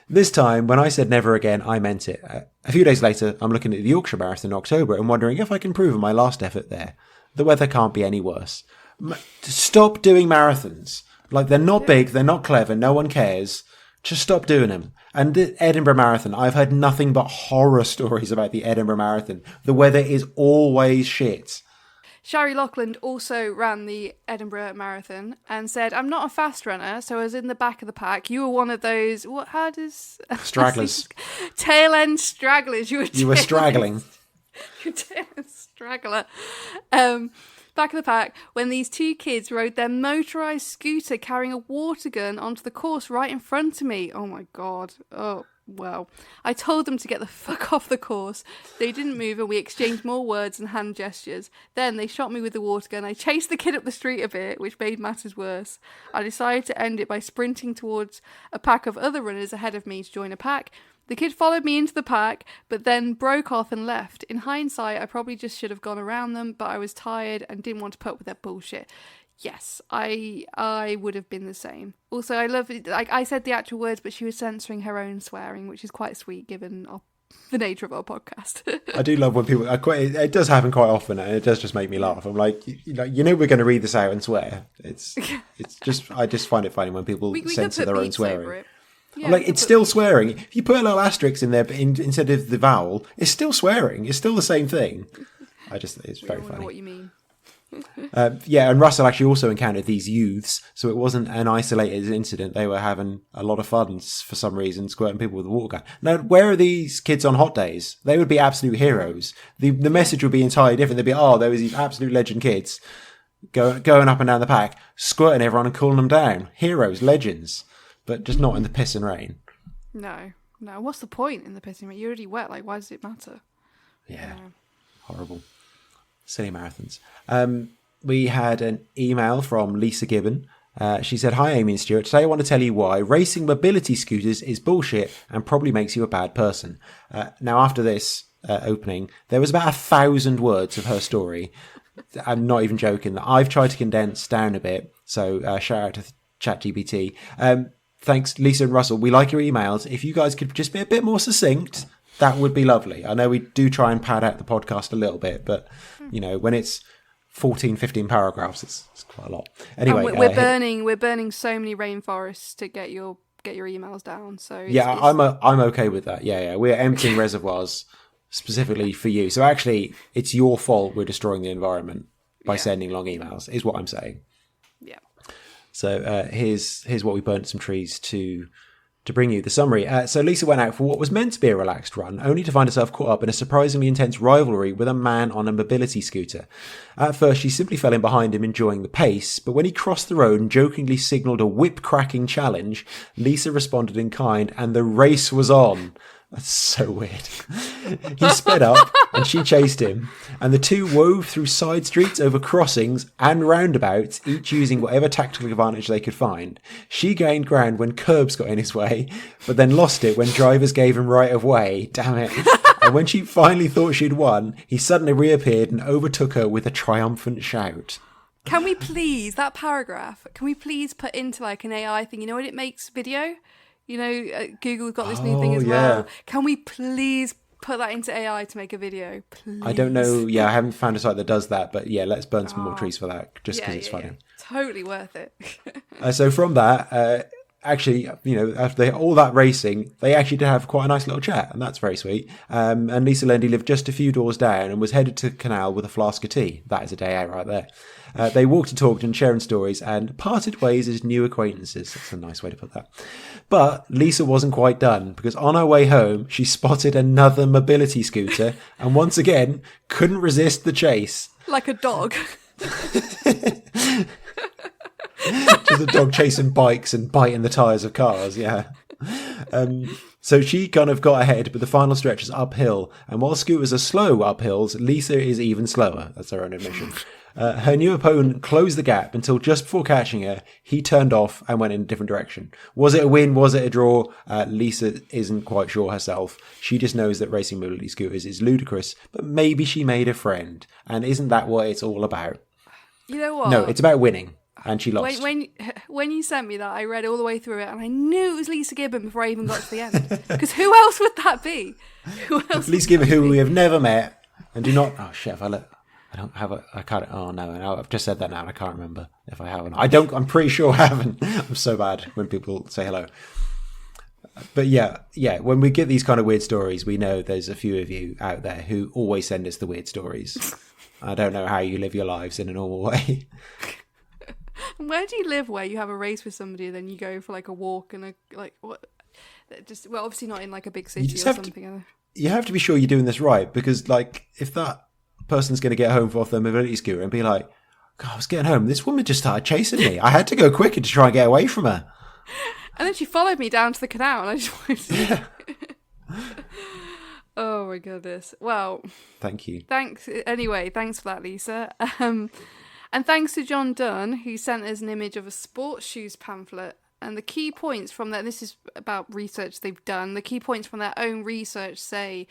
This time, when I said never again, I meant it. A few days later, I'm looking at the Yorkshire Marathon in October and wondering if I can improve on my last effort there. The weather can't be any worse. Stop doing marathons. Like, they're not big, they're not clever, no one cares. Just stop doing them. And the Edinburgh Marathon, I've heard nothing but horror stories about the Edinburgh Marathon. The weather is always shit. Shari Loughlin also ran the Edinburgh Marathon and said, "I'm not a fast runner, so I was in the back of the pack. You were one of those, stragglers. Tail end stragglers. You were straggling. You're tail end straggler. Back of the pack when these two kids rode their motorised scooter carrying a water gun onto the course right in front of me. Oh my God. Oh, well. I told them to get the fuck off the course. They didn't move and we exchanged more words and hand gestures. Then they shot me with the water gun. I chased the kid up the street a bit, which made matters worse. I decided to end it by sprinting towards a pack of other runners ahead of me to join a pack. The kid followed me into the pack, but then broke off and left. In hindsight, I probably just should have gone around them, but I was tired and didn't want to put up with their bullshit. Yes, I would have been the same. Also, I love it. Like I said the actual words, but she was censoring her own swearing, which is quite sweet given the nature of our podcast. I do love when people. It does happen quite often, and it does just make me laugh. I'm like, we're going to read this out and swear. It's just. I just find it funny when people censor their own swearing. Yeah, I'm like, it's still swearing. If you put a little asterisk in there instead of the vowel, it's still swearing. It's still the same thing. It's very funny. Know what you mean. And Russell actually also encountered these youths, so it wasn't an isolated incident. They were having a lot of fun for some reason, squirting people with a water gun. Now, where are these kids on hot days? They would be absolute heroes. The message would be entirely different. They'd be, there was these absolute legend kids going up and down the pack, squirting everyone and cooling them down. Heroes, legends, but just not in the piss and rain. No. What's the point in the piss and rain? You're already wet. Like, why does it matter? Yeah. Horrible. Silly marathons. We had an email from Lisa Gibbon. She said, "Hi Amy and Stuart. Today I want to tell you why racing mobility scooters is bullshit and probably makes you a bad person." Now, after this opening, there was about 1,000 words of her story. I'm not even joking. I've tried to condense down a bit. So shout out to ChatGPT. Thanks, Lisa and Russell. We like your emails. If you guys could just be a bit more succinct, that would be lovely. I know we do try and pad out the podcast a little bit, but, when it's 14, 15 paragraphs, it's quite a lot. Anyway, we're burning so many rainforests to get your emails down. So I'm okay with that. Yeah. We're emptying reservoirs specifically for you. So actually, it's your fault we're destroying the environment by sending long emails, is what I'm saying. Yeah. So here's what we burnt some trees to bring you the summary. So Lisa went out for what was meant to be a relaxed run, only to find herself caught up in a surprisingly intense rivalry with a man on a mobility scooter. At first, she simply fell in behind him, enjoying the pace, but when he crossed the road and jokingly signalled a whip-cracking challenge, Lisa responded in kind, and the race was on. That's so weird. He sped up and she chased him, and the two wove through side streets, over crossings and roundabouts, each using whatever tactical advantage they could find. She gained ground when curbs got in his way, but then lost it when drivers gave him right of way. Damn it. And when she finally thought she'd won, he suddenly reappeared and overtook her with a triumphant shout. Can we please, that paragraph, put into like an AI thing? You know when it makes video? Google's got this new thing as well. Can we please put that into AI to make a video? Please. I don't know. Yeah, I haven't found a site that does that. But yeah, let's burn some more trees for that, just because it's funny. Yeah. Totally worth it. So from that, actually, after all that racing, they actually did have quite a nice little chat, and that's very sweet. And Lisa Lundy lived just a few doors down and was headed to the canal with a flask of tea. That is a day out right there. They walked and talked and sharing stories and parted ways as new acquaintances. That's a nice way to put that. But Lisa wasn't quite done, because on her way home, she spotted another mobility scooter and once again couldn't resist the chase. Like a dog. Just a dog chasing bikes and biting the tyres of cars, yeah. So she kind of got ahead, but the final stretch is uphill. And while scooters are slow uphills, Lisa is even slower. That's her own admission. Her new opponent closed the gap until just before catching her, he turned off and went in a different direction. Was it a win? Was it a draw? Lisa isn't quite sure herself. She just knows that racing mobility scooters is ludicrous, but maybe she made a friend. And isn't that what it's all about? You know what? No, it's about winning. And she lost. When you sent me that, I read all the way through it, and I knew it was Lisa Gibbon before I even got to the end. Because who else would that be? Lisa Gibbon, who we have never met, and do not. Oh shit! I don't have a. I can't. Oh no! I've just said that now, and I can't remember if I haven't. I don't. I'm pretty sure I haven't. I'm so bad when people say hello. But yeah. When we get these kind of weird stories, we know there's a few of you out there who always send us the weird stories. I don't know how you live your lives in a normal way. Where do you live where you have a race with somebody and then you go for like a walk and what? Just obviously not in like a big city or something. You have to be sure you're doing this right, because like if that person's going to get home off their mobility scooter and be like, God, I was getting home, this woman just started chasing me. I had to go quicker to try and get away from her. And then she followed me down to the canal and I just wanted to... Oh my goodness. Well, thank you. Thanks. Anyway, thanks for that, Lisa. And thanks to John Dunn, who sent us an image of a sports shoes pamphlet. And the key points from that, this is about research they've done, the key points from their own research say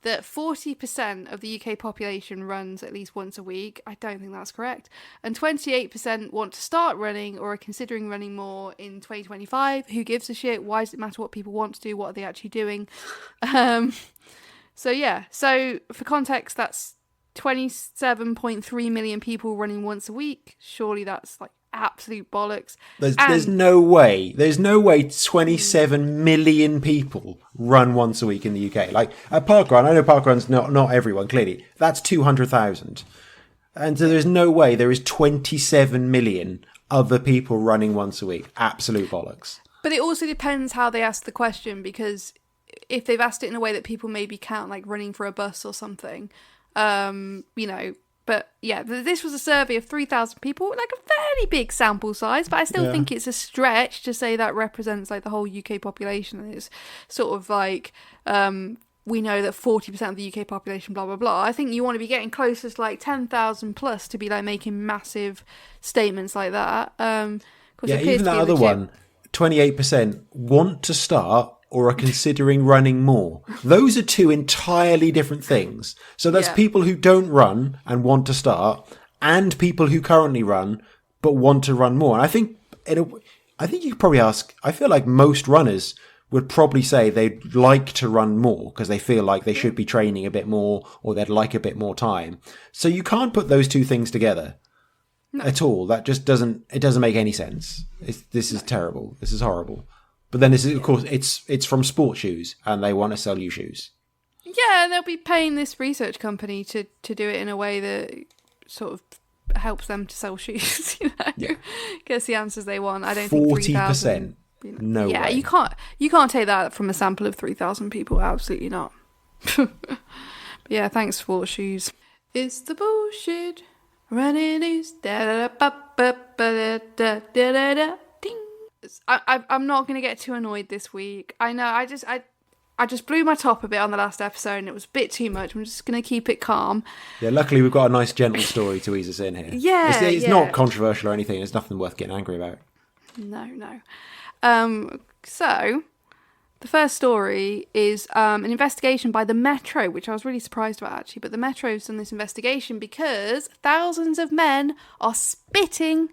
that 40% of the UK population runs at least once a week. I don't think that's correct. And 28% want to start running or are considering running more in 2025. Who gives a shit? Why does it matter what people want to do? What are they actually doing? So yeah, so for context, that's 27.3 million people running once a week. Surely that's like absolute bollocks. There's no way 27 million people run once a week in the UK. Like at parkrun, I know parkrun's not everyone, clearly. That's 200,000. And so there's no way there is 27 million other people running once a week. Absolute bollocks. But it also depends how they ask the question, because if they've asked it in a way that people maybe count, like running for a bus or something, but yeah, this was a survey of 3,000 people, like a fairly big sample size, but I still think it's a stretch to say that represents like the whole UK population. It's sort of like, we know that 40% of the UK population, blah, blah, blah. I think you want to be getting closer to like 10,000 plus to be like making massive statements like that. Even that other one, 28% want to start or are considering running more. Those are two entirely different things. So that's people who don't run and want to start, and people who currently run but want to run more. And I think you could probably ask, I feel like most runners would probably say they'd like to run more because they feel like they should be training a bit more, or they'd like a bit more time. So you can't put those two things together at all. That just doesn't make any sense. This is terrible. This is horrible. But then this is, of course, it's from Sport Shoes, and they want to sell you shoes. Yeah, and they'll be paying this research company to do it in a way that sort of helps them to sell shoes. Gets the answers they want. I don't think 40%. No way. Yeah, you can't take that from a sample of 3,000 people. Absolutely not. But yeah, thanks, Sport Shoes. It's the bullshit. Running is da da da da da da da da da. I'm not going to get too annoyed this week. I know, I just blew my top a bit on the last episode and it was a bit too much. I'm just going to keep it calm. Yeah, luckily we've got a nice gentle story to ease us in here. It's not controversial or anything. There's nothing worth getting angry about. No. So, the first story is an investigation by the Metro, which I was really surprised about actually. But the Metro's done this investigation because thousands of men are spitting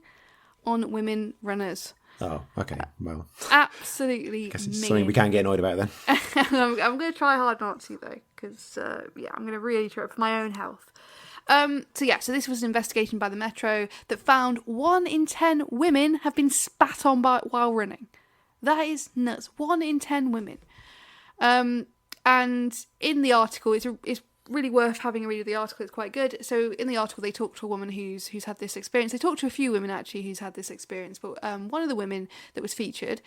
on women runners. Oh, okay. Well, absolutely. Guess it's something we can't get annoyed about then. I'm going to try hard not to though, because I'm going to really try for my own health. So this was an investigation by the Metro that found 1 in 10 women have been spat on while running. That is nuts. 1 in 10 women. And in the article, it's really worth having a read of the article. It's quite good. So in the article, they talk to a woman who's had this experience. They talked to a few women actually who's had this experience, but one of the women that was featured,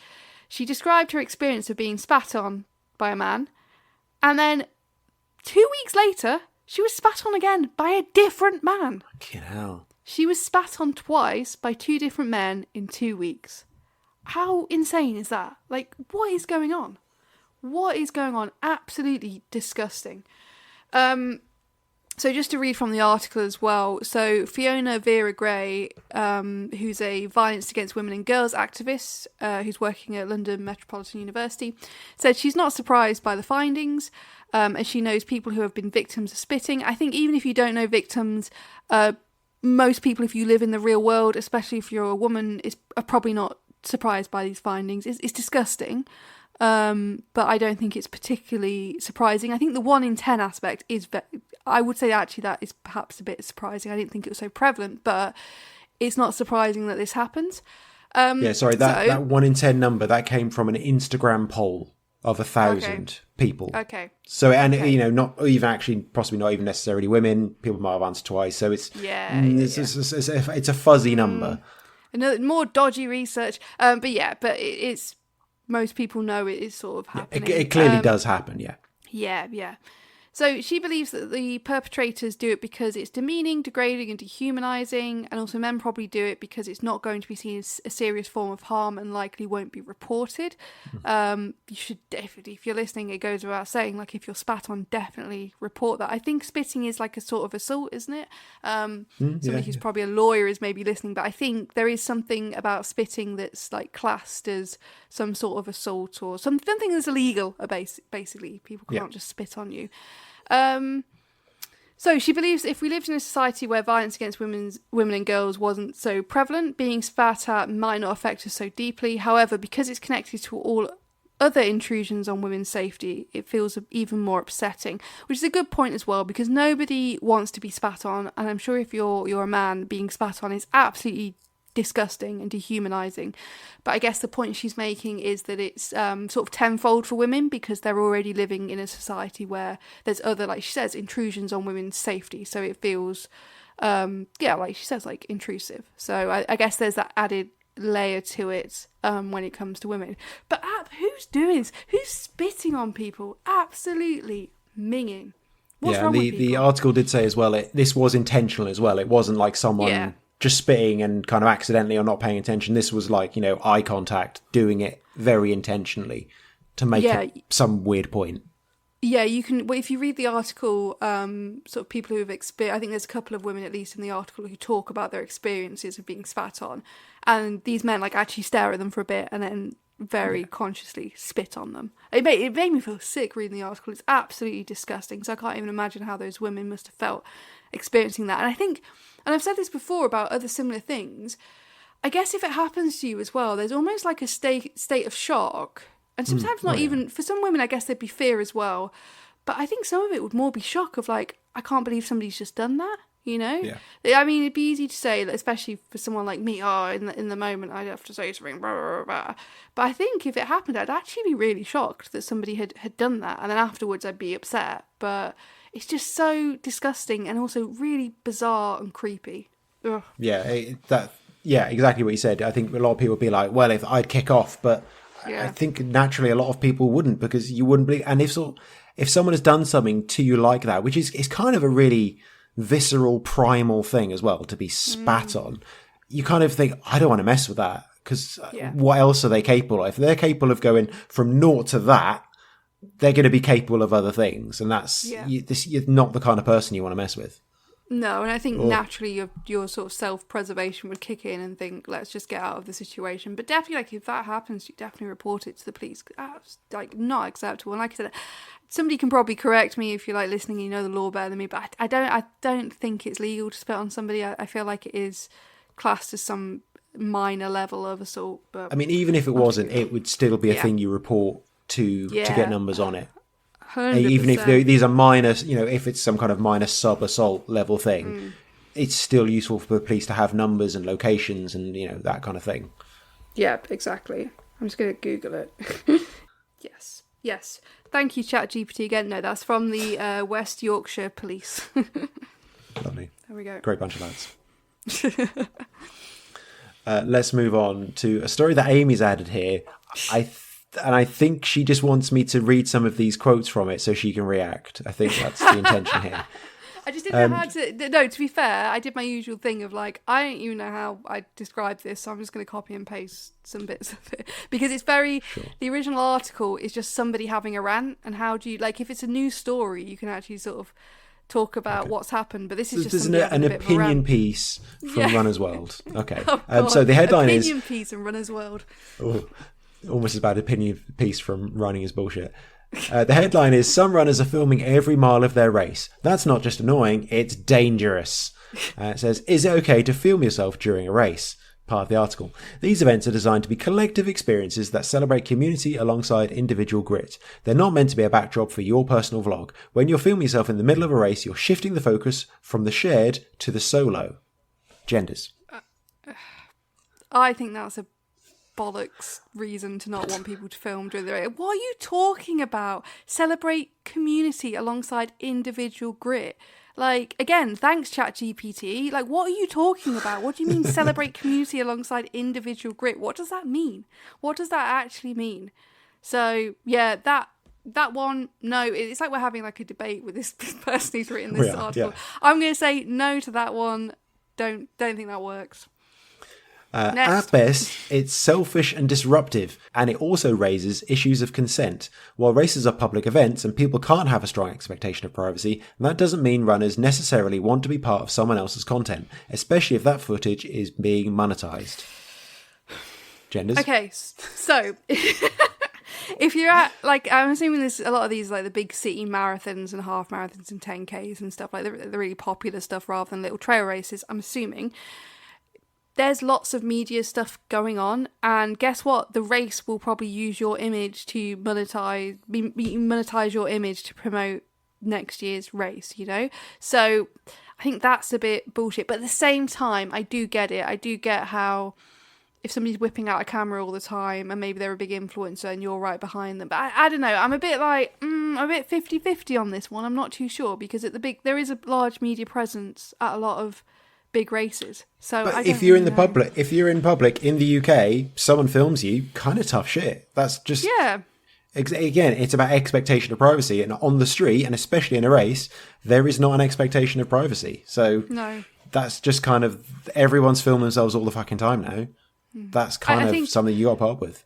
she described her experience of being spat on by a man, and then 2 weeks later, she was spat on again by a different man. Fucking hell. She was spat on twice by 2 different men in 2 weeks. How insane is that? Like, what is going on? What is going on? Absolutely disgusting. So just to read from the article as well. So Fiona Vera Gray, who's a violence against women and girls activist, who's working at London Metropolitan University, said she's not surprised by the findings, as she knows people who have been victims of spitting. I think even if you don't know victims, most people, if you live in the real world, especially if you're a woman, are probably not surprised by these findings. It's disgusting. But I don't think it's particularly surprising. I think the 1 in 10 aspect is, I would say actually that is perhaps a bit surprising. I didn't think it was so prevalent, but it's not surprising that this happens. That 1 in 10 number, that came from an Instagram poll of 1,000 people. Okay. So, not even actually, possibly not even necessarily women. People might have answered twice. So it's a fuzzy number. Another more dodgy research. It's, most people know it is sort of happening. It clearly does happen, yeah. Yeah. So she believes that the perpetrators do it because it's demeaning, degrading and dehumanising, and also men probably do it because it's not going to be seen as a serious form of harm and likely won't be reported. You should definitely, if you're listening, it goes without saying, like if you're spat on, definitely report that. I think spitting is like a sort of assault, isn't it? Somebody who's probably a lawyer is maybe listening, but I think there is something about spitting that's like classed as some sort of assault or something that's illegal, basically. People can't just spit on you. So she believes if we lived in a society where violence against women and girls wasn't so prevalent, being spat at might not affect us so deeply. However, because it's connected to all other intrusions on women's safety, it feels even more upsetting, which is a good point as well, because nobody wants to be spat on, and I'm sure if you're a man, being spat on is absolutely disgusting and dehumanizing. But I guess the point she's making is that it's sort of tenfold for women, because they're already living in a society where there's other, like she says, intrusions on women's safety, so it feels like she says, like intrusive. So I guess there's that added layer to it when it comes to women. But who's doing this? Who's spitting on people? Absolutely minging. What's wrong with people? The article did say as well, this was intentional as well. It wasn't like someone just spitting and kind of accidentally or not paying attention. This was like, eye contact, doing it very intentionally to make some weird point. Yeah, you can. Well, if you read the article, sort of people who have experienced, I think there's a couple of women at least in the article who talk about their experiences of being spat on, and these men like actually stare at them for a bit and then very consciously spit on them. It made me feel sick reading the article. It's absolutely disgusting. So I can't even imagine how those women must have felt experiencing that. And I think, and I've said this before about other similar things, I guess if it happens to you as well, there's almost like a state of shock. And sometimes not even, for some women, I guess there'd be fear as well. But I think some of it would more be shock of like, I can't believe somebody's just done that, Yeah. I mean, it'd be easy to say, especially for someone like me, in the moment, I'd have to say something, blah, blah, blah. But I think if it happened, I'd actually be really shocked that somebody had done that. And then afterwards, I'd be upset. But it's just so disgusting and also really bizarre and creepy. Ugh. Yeah, exactly what you said. I think a lot of people would be like, well, if I'd kick off, but... I think naturally a lot of people wouldn't, because you wouldn't believe. And if someone has done something to you like that, which is kind of a really visceral, primal thing as well, to be spat on, you kind of think, I don't want to mess with that, because what else are they capable of? If they're capable of going from naught to that, they're going to be capable of other things. And that's you're not the kind of person you want to mess with. No, and I think naturally your sort of self-preservation would kick in and think, let's just get out of the situation. But definitely, like, if that happens, you definitely report it to the police. That's, like, not acceptable. And like I said, somebody can probably correct me if you're, like, listening and you know the law better than me, but I don't think it's legal to spit on somebody. I feel like it is classed as some minor level of assault. But I mean, even if it wasn't, it would still be a thing you report to get numbers on it. 100%. Even if these are minor, if it's some kind of minor sub-assault level thing, it's still useful for the police to have numbers and locations and, that kind of thing. Yeah, exactly. I'm just going to Google it. Yes. Thank you, ChatGPT again. No, that's from the West Yorkshire Police. Lovely. There we go. Great bunch of lads. Let's move on to a story that Amy's added here. I think she just wants me to read some of these quotes from it so she can react. I think that's the intention here. I just didn't know how to... No, to be fair, I did my usual thing of like, I don't even know how I describe this, so I'm just going to copy and paste some bits of it. Because it's very... Sure. The original article is just somebody having a rant, and how do you... Like, if it's a news story, you can actually sort of talk about what's happened, but this is just an opinion piece from Runner's World. Okay. So the headline is... Opinion piece from Runner's World. Oh. Almost as bad opinion piece from Running is Bullshit. The headline is, some runners are filming every mile of their race. That's not just annoying, it's dangerous. It says, is it okay to film yourself during a race? Part of the article. These events are designed to be collective experiences that celebrate community alongside individual grit. They're not meant to be a backdrop for your personal vlog. When you're filming yourself in the middle of a race, you're shifting the focus from the shared to the solo. Genders. I think that's a bollocks reason to not want people to film during the race. What are you talking about? Celebrate community alongside individual grit. Like, again, thanks ChatGPT. Like, what are you talking about? What do you mean celebrate community alongside individual grit? What does that mean? What does that actually mean? So, yeah, that one, no, it's like we're having like a debate with this person who's written this article. Yeah. I'm going to say no to that one. Don't think that works. At best, it's selfish and disruptive, and it also raises issues of consent. While races are public events and people can't have a strong expectation of privacy, that doesn't mean runners necessarily want to be part of someone else's content, especially if that footage is being monetized. Genders? Okay, so if you're at, like, I'm assuming there's a lot of these, like, the big city marathons and half marathons and 10Ks and stuff, like the really popular stuff rather than little trail races, I'm assuming. there's lots of media stuff going on, and guess what? The race will probably use your image to monetize your image to promote next year's race, you know? So I think that's a bit bullshit. But at the same time, I do get it. I do get how if somebody's whipping out a camera all the time and maybe they're a big influencer and you're right behind them. But I don't know. I'm a bit like, I'm a bit 50-50 on this one. I'm not too sure because there is a large media presence at a lot of big races. So but if you're in public in the UK, someone films you, kind of tough shit. That's just... Yeah. Again, it's about expectation of privacy, and on the street, and especially in a race, there is not an expectation of privacy. So no. That's just kind of, everyone's filming themselves all the fucking time now. That's kind of something you got to put up with.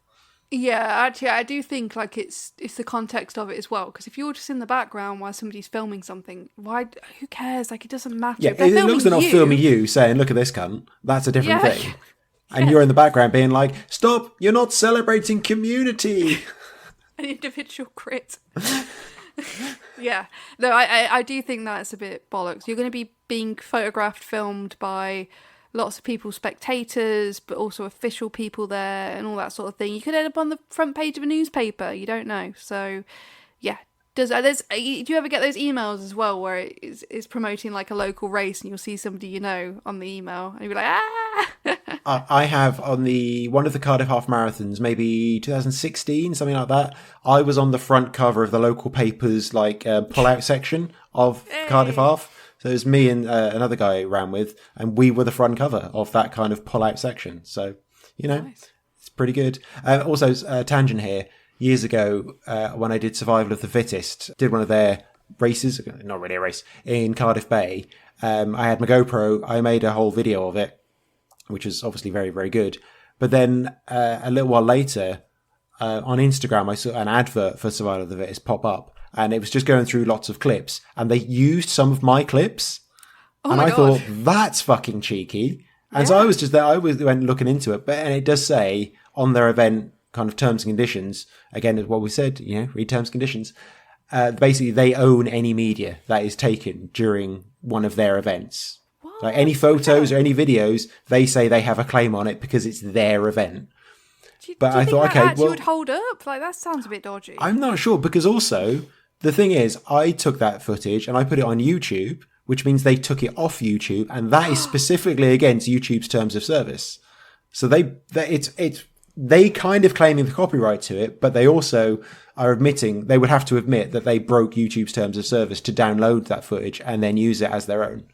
Yeah, actually, I do think like it's the context of it as well. Because if you're just in the background while somebody's filming something, who cares? Like, it doesn't matter. Yeah, as long as they're not filming you saying, "Look at this cunt," that's a different thing. And you're in the background being like, "Stop! You're not celebrating community." An individual crit. Yeah. No, I do think that's a bit bollocks. You're going to be being photographed, filmed by lots of people, spectators, but also official people there and all that sort of thing. You could end up on the front page of a newspaper. You don't know. So, yeah. Do you ever get those emails as well where it's promoting like a local race and you'll see somebody you know on the email and you'll be like, ah! I have on one of the Cardiff half marathons, maybe 2016, something like that. I was on the front cover of the local paper's like pull-out section of Cardiff half. So it was me and another guy I ran with, and we were the front cover of that kind of pull-out section. So, nice. It's pretty good. Also, tangent here. Years ago, when I did Survival of the Fittest, did one of their races, not really a race, in Cardiff Bay. I had my GoPro. I made a whole video of it, which was obviously very, very good. But then a little while later, on Instagram, I saw an advert for Survival of the Fittest pop up. And it was just going through lots of clips. And they used some of my clips. Oh and my I God. thought, that's fucking cheeky. And so I was just there. I went looking into it. And it does say on their event kind of terms and conditions, again, as what we said, read terms and conditions. Basically, they own any media that is taken during one of their events. What? Like any photos or any videos, they say they have a claim on it because it's their event. Do you think that actually would hold up? Like, that sounds a bit dodgy. I'm not sure, because also, the thing is, I took that footage and I put it on YouTube, which means they took it off YouTube, and that is specifically against YouTube's terms of service. So they kind of claiming the copyright to it, but they also are they would have to admit that they broke YouTube's terms of service to download that footage and then use it as their own.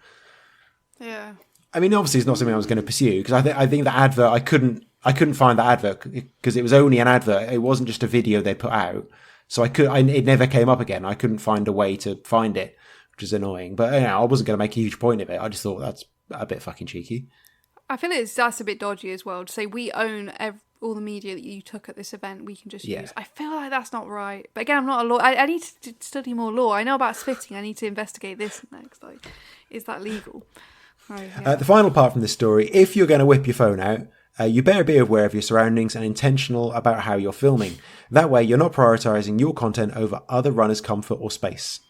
Yeah. I mean, obviously it's not something I was going to pursue, because I think the advert, I couldn't find the advert because it was only an advert. It wasn't just a video they put out. So it never came up again. I couldn't find a way to find it, which is annoying. But I wasn't going to make a huge point of it. I just thought that's a bit fucking cheeky. I feel that's a bit dodgy as well, to say we own all the media that you took at this event, we can just use. I feel like that's not right. But again, I'm not a lawyer. I need to study more law. I know about spitting. I need to investigate this next. Like, is that legal? Oh, yeah. The final part from this story, if you're going to whip your phone out, you better be aware of your surroundings and intentional about how you're filming. That way, you're not prioritising your content over other runners' comfort or space.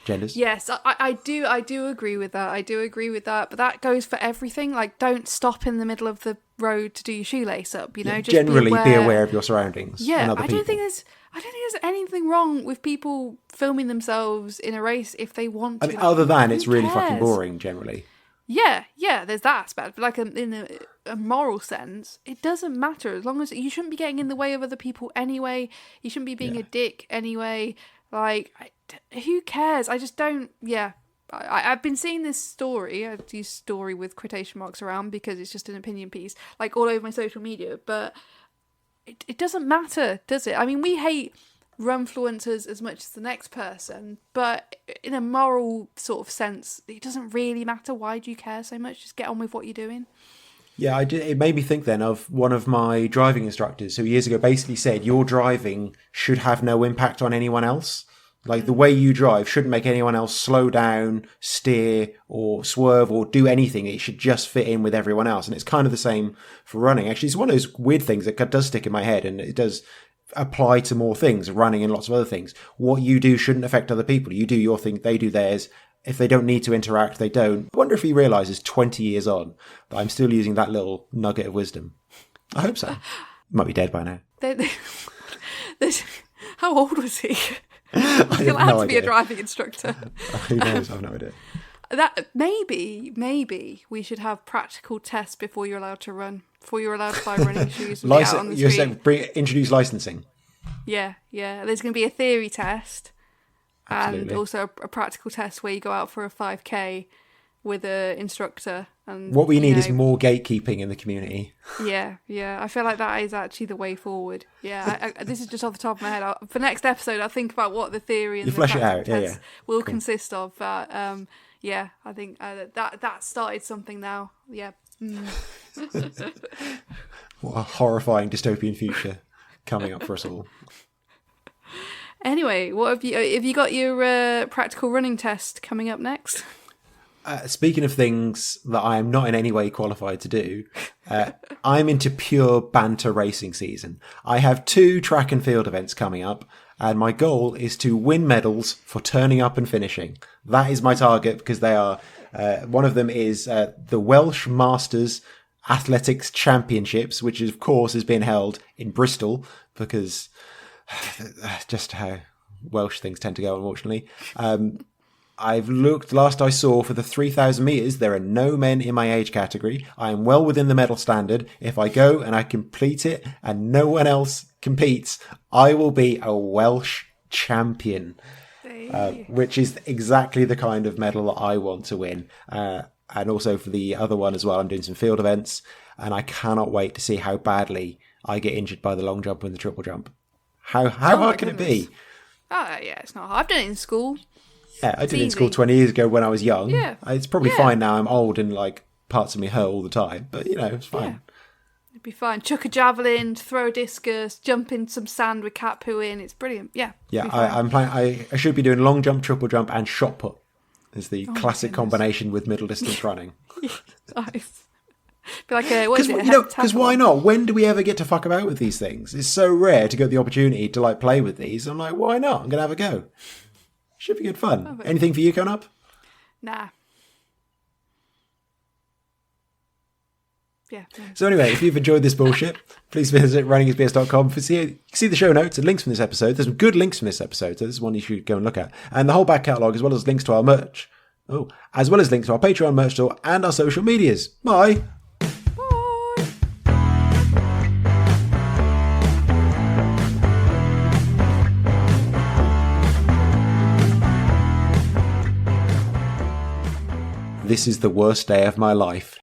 Genders? Yes, I do agree with that. I do agree with that. But that goes for everything. Like, don't stop in the middle of the road to do your shoelace up. Just generally be aware of your surroundings. Yeah, and other people. I don't think there's anything wrong with people filming themselves in a race if they want to. I mean, other than it's really fucking boring generally. Yeah, there's that aspect. But like in a moral sense, it doesn't matter, as long as you shouldn't be getting in the way of other people anyway. You shouldn't be being a dick anyway. Like, who cares? I just don't. Yeah, I've been seeing this story. I use story with quotation marks around because it's just an opinion piece, like all over my social media. But it doesn't matter, does it? I mean, we hate runfluencers as much as the next person, but in a moral sort of sense, it doesn't really matter. Why do you care so much? Just get on with what you're doing. Yeah, it made me think then of one of my driving instructors who years ago basically said your driving should have no impact on anyone else. Like, the way you drive shouldn't make anyone else slow down, steer, or swerve, or do anything. It should just fit in with everyone else. And it's kind of the same for running. Actually, it's one of those weird things that does stick in my head, and it does apply to more things, running and lots of other things. What you do shouldn't affect other people. You do your thing, they do theirs. if they don't need to interact, they don't. I wonder if he realises 20 years on that I'm still using that little nugget of wisdom. I hope so. Might be dead by now. How old was he? He'll have to be a driving instructor. Who knows? I've no idea. That maybe we should have practical tests before you're allowed to run. Before you're allowed to buy running shoes and be out on the you're street. saying introduce licensing. Yeah. There's going to be a theory test. Absolutely. And also a practical test where you go out for a 5K with an instructor. And what we need is more gatekeeping in the community. Yeah. I feel like that is actually the way forward. Yeah, this is just off the top of my head. For next episode, I'll think about what the theory and the flesh it out. test will consist of. But I think that started something now. Yeah. What a horrifying dystopian future coming up for us all. Anyway, what have you got your practical running test coming up next? Speaking of things that I am not in any way qualified to do, I'm into pure banter racing season. I have 2 track and field events coming up, and my goal is to win medals for turning up and finishing. That is my target, because they are, one of them is the Welsh Masters Athletics Championships, which of course is being held in Bristol, because just how Welsh things tend to go, unfortunately. I've looked, last I saw, for the 3,000 metres, there are no men in my age category. I am well within the medal standard. If I go and I complete it and no one else competes, I will be a Welsh champion, which is exactly the kind of medal that I want to win. And also for the other one as well, I'm doing some field events, and I cannot wait to see how badly I get injured by the long jump and the triple jump. How hard can it be? Oh, yeah, it's not hard. I've done it in school. Yeah, I did it in school 20 years ago when I was young. Yeah. It's probably fine now. I'm old and like parts of me hurt all the time. But, it's fine. Yeah. It'd be fine. Chuck a javelin, throw a discus, jump in some sand with cat poo in. It's brilliant. Yeah. Yeah, I'm planning. I should be doing long jump, triple jump, and shot put. Is the classic combination with middle distance running. Nice. Be like, what is it? Because why not? When do we ever get to fuck about with these things? It's so rare to get the opportunity to like play with these. I'm like, why not? I'm gonna have a go. Should be good fun. Anything for you coming up? Nah. Yeah. So anyway, if you've enjoyed this bullshit, please visit runningisbs.com to see the show notes and links from this episode. There's some good links from this episode, so this is one you should go and look at. And the whole back catalogue, as well as links to our merch. As well as links to our Patreon merch store and our social medias. Bye. This is the worst day of my life.